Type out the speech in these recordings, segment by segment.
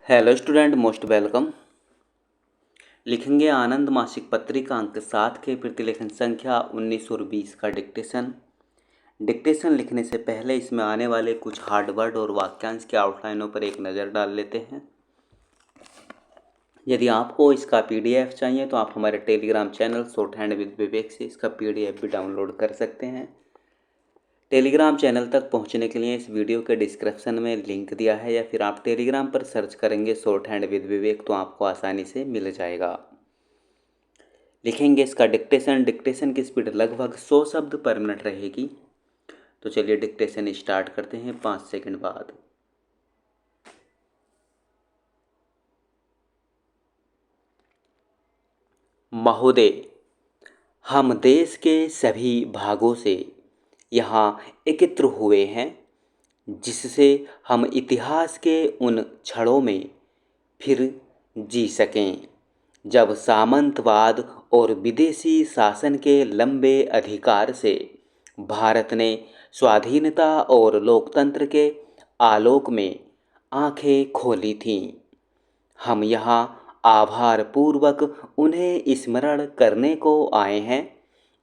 Hello student, most welcome. लिखेंगे आनंद मासिक पत्रिका अंक 7 के प्रतिलेखन संख्या 19 और 20 का डिक्टेशन लिखने से पहले इसमें आने वाले कुछ हार्ड वर्ड और वाक्यांश के आउटलाइनों पर एक नज़र डाल लेते हैं। यदि आपको इसका पीडीएफ चाहिए तो आप हमारे Telegram channel short hand with Vivek से इसका पीडीएफ भी डाउनलोड कर सकते हैं। टेलीग्राम चैनल तक पहुंचने के लिए इस वीडियो के डिस्क्रिप्शन में लिंक दिया है, या फिर आप टेलीग्राम पर सर्च करेंगे शॉर्ट हैंड विद विवेक तो आपको आसानी से मिल जाएगा। लिखेंगे इसका डिक्टेशन की स्पीड लगभग 100 शब्द पर मिनट रहेगी। तो चलिए डिक्टेशन स्टार्ट करते हैं 5 सेकंड बाद। महोदय, हम देश के सभी भागों से यहाँ एकत्र हुए हैं जिससे हम इतिहास के उन क्षणों में फिर जी सकें जब सामंतवाद और विदेशी शासन के लंबे अधिकार से भारत ने स्वाधीनता और लोकतंत्र के आलोक में आंखें खोली थीं। हम यहाँ आभार पूर्वक उन्हें स्मरण करने को आए हैं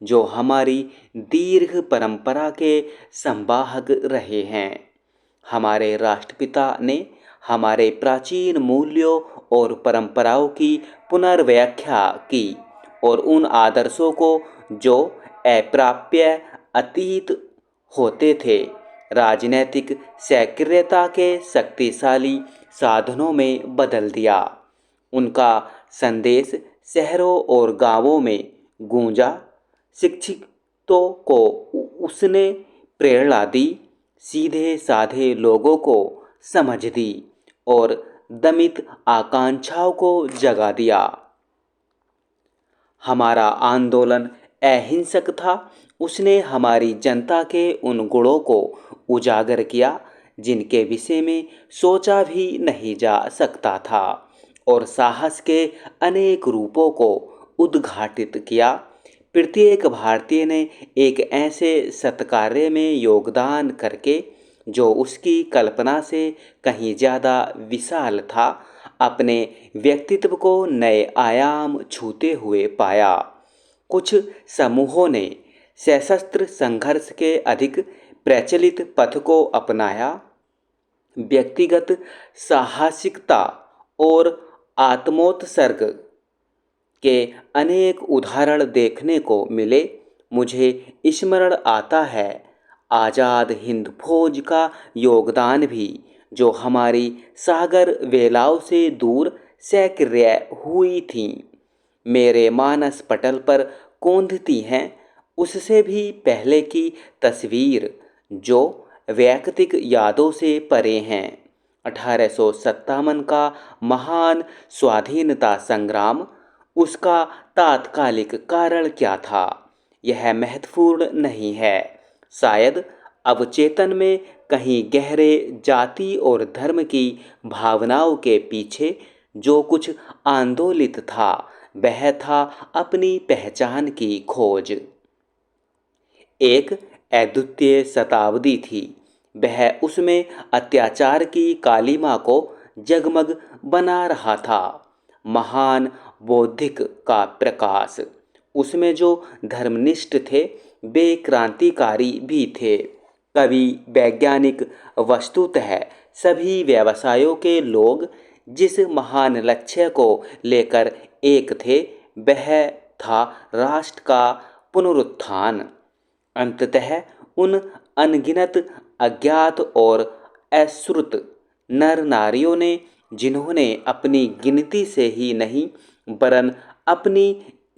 जो हमारी दीर्घ परंपरा के संवाहक रहे हैं। हमारे राष्ट्रपिता ने हमारे प्राचीन मूल्यों और परंपराओं की पुनर्व्याख्या की और उन आदर्शों को जो अप्राप्य अतीत होते थे राजनैतिक सक्रियता के शक्तिशाली साधनों में बदल दिया। उनका संदेश शहरों और गांवों में गूंजा। शिक्षितों को उसने प्रेरणा दी, सीधे साधे लोगों को समझ दी और दमित आकांक्षाओं को जगा दिया। हमारा आंदोलन अहिंसक था। उसने हमारी जनता के उन गुणों को उजागर किया जिनके विषय में सोचा भी नहीं जा सकता था और साहस के अनेक रूपों को उद्घाटित किया। प्रत्येक भारतीय ने एक ऐसे सत्कार्य में योगदान करके जो उसकी कल्पना से कहीं ज़्यादा विशाल था, अपने व्यक्तित्व को नए आयाम छूते हुए पाया। कुछ समूहों ने सशस्त्र संघर्ष के अधिक प्रचलित पथ को अपनाया। व्यक्तिगत साहसिकता और आत्मोत्सर्ग के अनेक उदाहरण देखने को मिले। मुझे स्मरण आता है आज़ाद हिंद फौज का योगदान भी, जो हमारी सागर वेलाओं से दूर सक्रिय हुई थी। मेरे मानस पटल पर कौंधती हैं उससे भी पहले की तस्वीर जो वैयक्तिक यादों से परे हैं। 1857 का महान स्वाधीनता संग्राम, उसका तात्कालिक कारण क्या था यह महत्वपूर्ण नहीं है। शायद अवचेतन में कहीं गहरे जाति और धर्म की भावनाओं के पीछे जो कुछ आंदोलित था वह था अपनी पहचान की खोज। एक अद्वितीय शताब्दी थी, वह उसमें अत्याचार की कालिमा को जगमग बना रहा था। महान बौद्धिक का प्रकाश, उसमें जो धर्मनिष्ठ थे वे क्रांतिकारी भी थे। कवि, वैज्ञानिक, वस्तुतः सभी व्यवसायों के लोग जिस महान लक्ष्य को लेकर एक थे वह था राष्ट्र का पुनरुत्थान। अंततः उन अनगिनत अज्ञात और अश्रुत नर नारियों ने जिन्होंने अपनी गिनती से ही नहीं वरन अपनी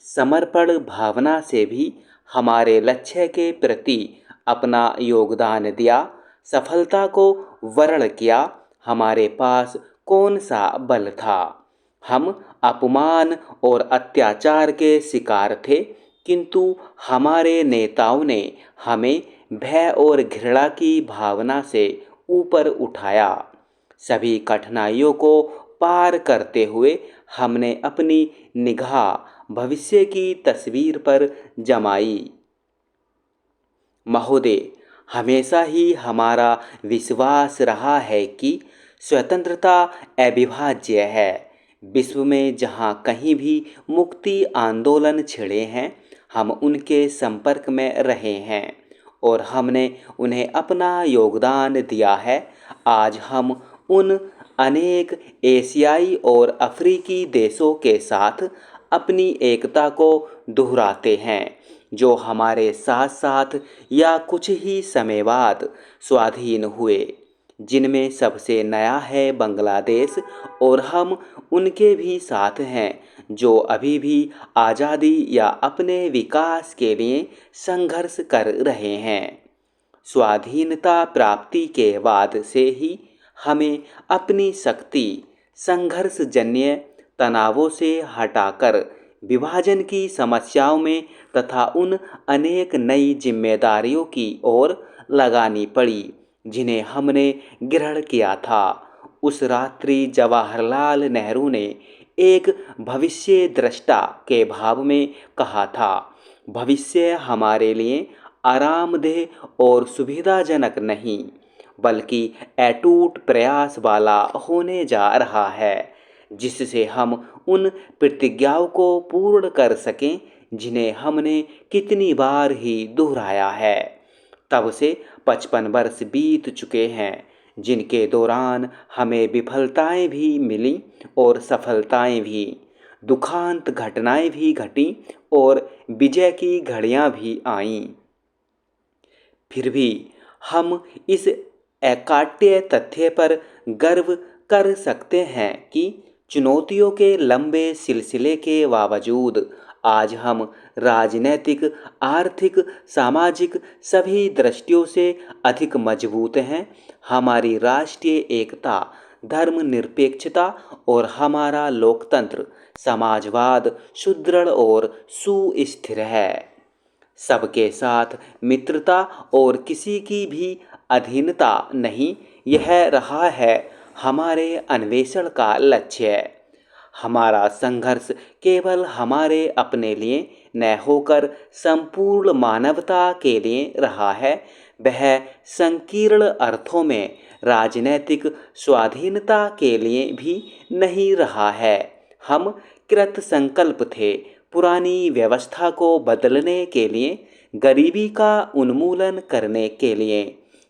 समर्पण भावना से भी हमारे लक्ष्य के प्रति अपना योगदान दिया, सफलता को वर्ण किया। हमारे पास कौन सा बल था? हम अपमान और अत्याचार के शिकार थे, किंतु हमारे नेताओं ने हमें भय और घृणा की भावना से ऊपर उठाया। सभी कठिनाइयों को पार करते हुए हमने अपनी निगाह भविष्य की तस्वीर पर जमाई। महोदय, हमेशा ही हमारा विश्वास रहा है कि स्वतंत्रता अविभाज्य है। विश्व में जहाँ कहीं भी मुक्ति आंदोलन छिड़े हैं, हम उनके संपर्क में रहे हैं और हमने उन्हें अपना योगदान दिया है। आज हम उन अनेक एशियाई और अफ्रीकी देशों के साथ अपनी एकता को दोहराते हैं, जो हमारे साथ साथ या कुछ ही समय बाद स्वाधीन हुए, जिनमें सबसे नया है बांग्लादेश, और हम उनके भी साथ हैं जो अभी भी आज़ादी या अपने विकास के लिए संघर्ष कर रहे हैं। स्वाधीनता प्राप्ति के बाद से ही हमें अपनी शक्ति संघर्षजन्य तनावों से हटाकर विभाजन की समस्याओं में तथा उन अनेक नई जिम्मेदारियों की ओर लगानी पड़ी जिन्हें हमने ग्रहण किया था। उस रात्रि जवाहरलाल नेहरू ने एक भविष्य दृष्टा के भाव में कहा था, भविष्य हमारे लिए आरामदेह और सुविधाजनक नहीं बल्कि अटूट प्रयास वाला होने जा रहा है, जिससे हम उन प्रतिज्ञाओं को पूर्ण कर सकें जिन्हें हमने कितनी बार ही दोहराया है। तब से 55 वर्ष बीत चुके हैं, जिनके दौरान हमें विफलताएं भी मिली और सफलताएं भी, दुखांत घटनाएं भी घटी और विजय की घड़ियां भी आईं। फिर भी हम इस अकाट्य तथ्य पर गर्व कर सकते हैं कि चुनौतियों के लंबे सिलसिले के बावजूद आज हम राजनैतिक, आर्थिक, सामाजिक सभी दृष्टियों से अधिक मजबूत हैं। हमारी राष्ट्रीय एकता, धर्मनिरपेक्षता और हमारा लोकतंत्र समाजवाद सुदृढ़ और सुस्थिर है। सबके साथ मित्रता और किसी की भी अधीनता नहीं, यह रहा है हमारे अन्वेषण का लक्ष्य। हमारा संघर्ष केवल हमारे अपने लिए न होकर संपूर्ण मानवता के लिए रहा है। वह संकीर्ण अर्थों में राजनैतिक स्वाधीनता के लिए भी नहीं रहा है। हम कृत संकल्प थे पुरानी व्यवस्था को बदलने के लिए, गरीबी का उन्मूलन करने के लिए,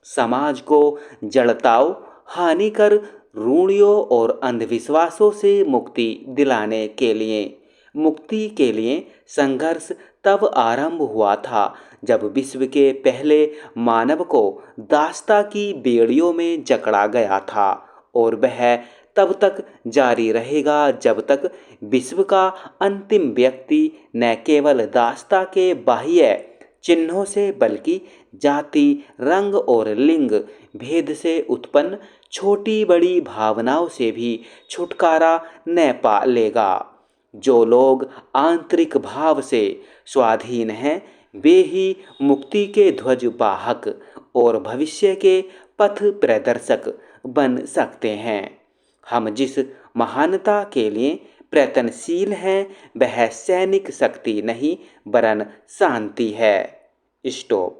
समाज को जड़ताओं, हानिकर रूढ़ियों और अंधविश्वासों से मुक्ति दिलाने के लिए। मुक्ति के लिए संघर्ष तब आरंभ हुआ था जब विश्व के पहले मानव को दास्ता की बेड़ियों में जकड़ा गया था, और वह तब तक जारी रहेगा जब तक विश्व का अंतिम व्यक्ति न केवल दास्ता के बाह्य चिन्हों से बल्कि जाति, रंग और लिंग भेद से उत्पन्न छोटी बड़ी भावनाओं से भी छुटकारा न पा लेगा। जो लोग आंतरिक भाव से स्वाधीन हैं, वे ही मुक्ति के ध्वज वाहक और भविष्य के पथ प्रदर्शक बन सकते हैं। हम जिस महानता के लिए प्रयत्नशील हैं, वह सैनिक शक्ति नहीं वरन शांति है। स्टॉप।